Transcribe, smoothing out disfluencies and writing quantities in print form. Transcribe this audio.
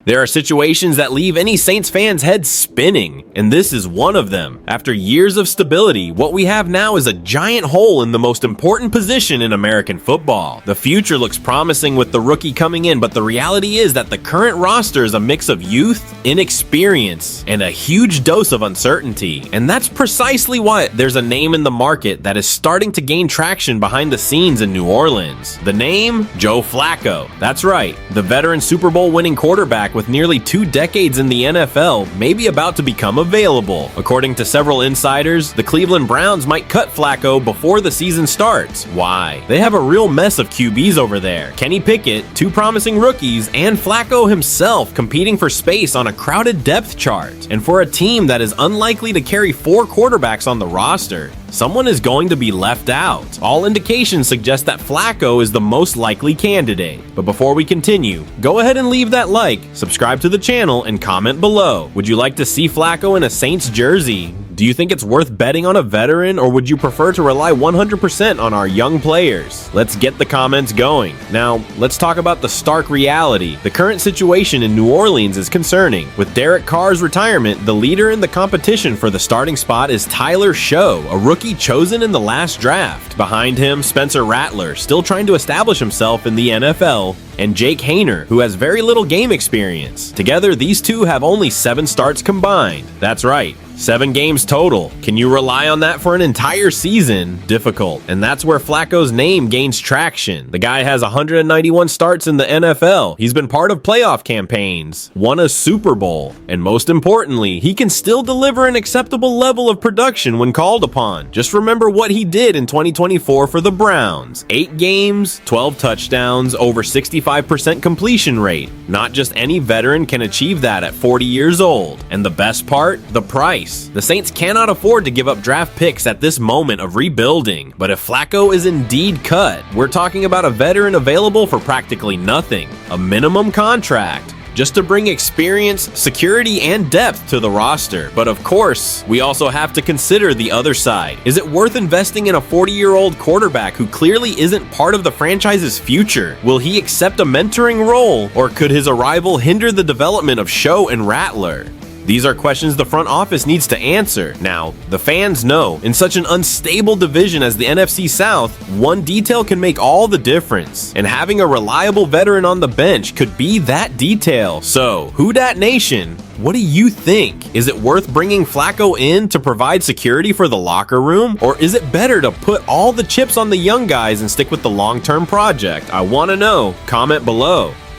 There are situations that leave any Saints fans' heads spinning, and this is one of them. After years of stability, what we have now is a giant hole in the most important position in American football. The future looks promising with the rookie coming in, but the reality is that the current roster is a mix of youth, inexperience, and a huge dose of uncertainty. And that's precisely why there's a name in the market that is starting to gain traction behind the scenes in New Orleans. The name? Joe Flacco. That's right, the veteran Super Bowl winning quarterback with nearly 2 decades in the NFL may be about to become available. According to several insiders, the Cleveland Browns might cut Flacco before the season starts. Why? They have a real mess of QBs over there. Kenny Pickett, 2 promising rookies, and Flacco himself competing for space on a crowded depth chart. And for a team that is unlikely to carry 4 quarterbacks on the roster, someone is going to be left out. All indications suggest that Flacco is the most likely candidate. But before we continue, go ahead and leave that like, subscribe to the channel, and comment below. Would you like to see Flacco in a Saints jersey? Do you think it's worth betting on a veteran, or would you prefer to rely 100% on our young players? Let's get the comments going. Now, let's talk about the stark reality. The current situation in New Orleans is concerning. With Derek Carr's retirement, the leader in the competition for the starting spot is Tyler Show, a rookie chosen in the last draft. Behind him, Spencer Rattler, still trying to establish himself in the NFL, and Jake Haener, who has very little game experience. Together, these two have only 7 starts combined. That's right, 7 games total. Can you rely on that for an entire season? Difficult. And that's where Flacco's name gains traction. The guy has 191 starts in the NFL. He's been part of playoff campaigns, won a Super Bowl, and most importantly, he can still deliver an acceptable level of production when called upon. Just remember what he did in 2024 for the Browns. 8 games, 12 touchdowns, over 65% completion rate. Not just any veteran can achieve that at 40 years old. And the best part? The price. The Saints cannot afford to give up draft picks at this moment of rebuilding. But if Flacco is indeed cut, we're talking about a veteran available for practically nothing. A minimum contract, just to bring experience, security, and depth to the roster. But of course, we also have to consider the other side. Is it worth investing in a 40-year-old quarterback who clearly isn't part of the franchise's future? Will he accept a mentoring role, or could his arrival hinder the development of Show and Rattler? These are questions the front office needs to answer. Now, the fans know, in such an unstable division as the NFC South, one detail can make all the difference, and having a reliable veteran on the bench could be that detail. So, who dat nation? What do you think? Is it worth bringing Flacco in to provide security for the locker room? Or is it better to put all the chips on the young guys and stick with the long-term project? I want to know. Comment below.